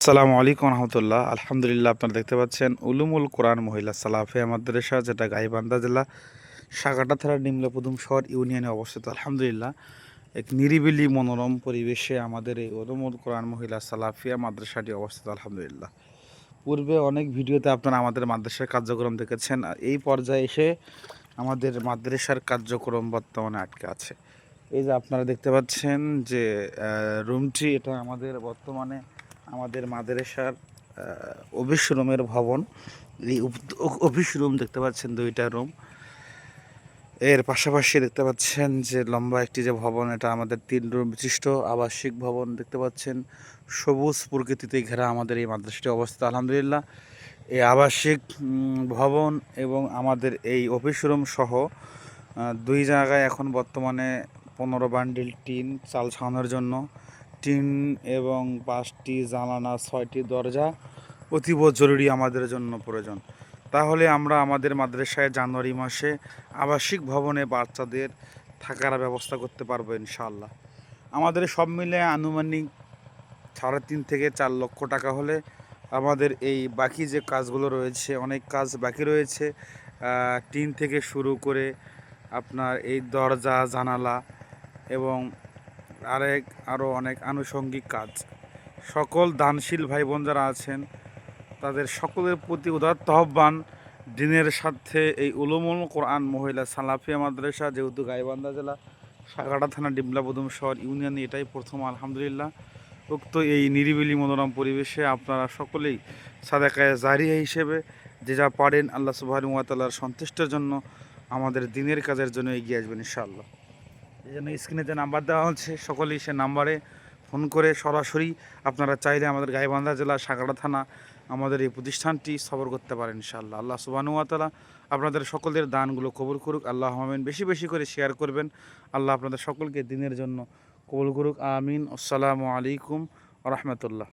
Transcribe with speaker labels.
Speaker 1: আসসালামু আলাইকুম রহমতুল্লাহ। আলহামদুলিল্লাহ, আপনারা দেখতে পাচ্ছেন উলুমুল কোরআন মহিলা সালাফিয়া মাদ্রাসা, যেটা গাইবান্ধা জেলা সাগাটা থানার নিমলাপুদুম শহর ইউনিয়নে অবস্থিত। আলহামদুলিল্লাহ, এক নিরিবিলি মনোরম পরিবেশে আমাদের এই উলুমুল কোরআন মহিলা সালাফিয়া মাদ্রাসাটি অবস্থিত। আলহামদুলিল্লাহ, পূর্বে অনেক ভিডিওতে আপনারা আমাদের মাদ্রাসার কার্যক্রম দেখেছেন। এই পর্যায়ে এসে আমাদের মাদ্রাসার কার্যক্রম বর্তমানে আটকে আছে। এই যে আপনারা দেখতে পাচ্ছেন যে রুমটি, এটা আমাদের বর্তমানে আমাদের মাদ্রাসার অফিস রুমের ভবন। এই অফিস রুম দেখতে পাচ্ছেন, দুইটা রুম। এর পাশাপাশি দেখতে পাচ্ছেন যে লম্বা একটি যে ভবন, এটা আমাদের 3 রুম বিশিষ্ট আবাসিক ভবন দেখতে পাচ্ছেন। সবুজ প্রকৃতিতে ঘেরা আমাদের এই মাদ্রাসাটি অবস্থিত। আলহামদুলিল্লাহ, এই আবাসিক ভবন এবং আমাদের এই অফিস রুম সহ 2 জায়গায় এখন বর্তমানে 15 বান্ডিল টিন চাল ছাউনের জন্য, টিন এবং 5টি জানালা, 6টি দরজা অতীব জরুরি আমাদের জন্য প্রয়োজন। তাহলে আমরা আমাদের মাদ্রাসায় জানুয়ারি মাসে আবাসিক ভবনে বাচ্চাদের থাকার ব্যবস্থা করতে পারবো ইনশাআল্লাহ। আমাদের সব মিলে আনুমানিক 3.5 থেকে 4 লক্ষ টাকা হলে আমাদের এই বাকি যে কাজগুলো রয়েছে, অনেক কাজ বাকি রয়েছে। টিন থেকে শুরু করে আপনার এই দরজা জানালা এবং আরও অনেক আনুষঙ্গিক কাজ, সকল দানশীল ভাই বোন যারা আছেন তাদের সকলের প্রতি উদাত্ত আহ্বান, দিনের সাথে এই উলুমুল কোরআন মহিলা সালাফিয়া মাদ্রাসা, যেহেতু গাইবান্ধা জেলা সাগাটা থানা ডিমলাবুদুম শহর ইউনিয়নে এটাই প্রথম। আলহামদুলিল্লাহ, উক্ত এই নিরিবিলি মনোরম পরিবেশে আপনারা সকলেই সাদাকায়ে জারিয়া হিসেবে যে যা পারেন আল্লাহ সুবহানাহু ওয়া তাআলার সন্তুষ্টির জন্য, আমাদের দিনের কাজের জন্য এগিয়ে আসবেন ইনশাআল্লাহ। এই জন্য স্ক্রিনে যে নাম্বার দেওয়া হচ্ছে, সকলেই সে নাম্বারে ফোন করে সরাসরি আপনারা চাইলে আমাদের গাইবান্ধা জেলা সাগাড়া থানা আমাদের এই প্রতিষ্ঠানটি সফর করতে পারেন ইনশাআল্লাহ। আল্লাহ সুবহানাহু ওয়া তাআলা আপনাদের সকলের দানগুলো কবুল করুক। আল্লাহ আমিন। বেশি বেশি করে শেয়ার করবেন। আল্লাহ আপনাদের সকলকে দিনের জন্য কবুল করুক, আমিন। আসসালামু আলাইকুম ওয়া রাহমাতুল্লাহ।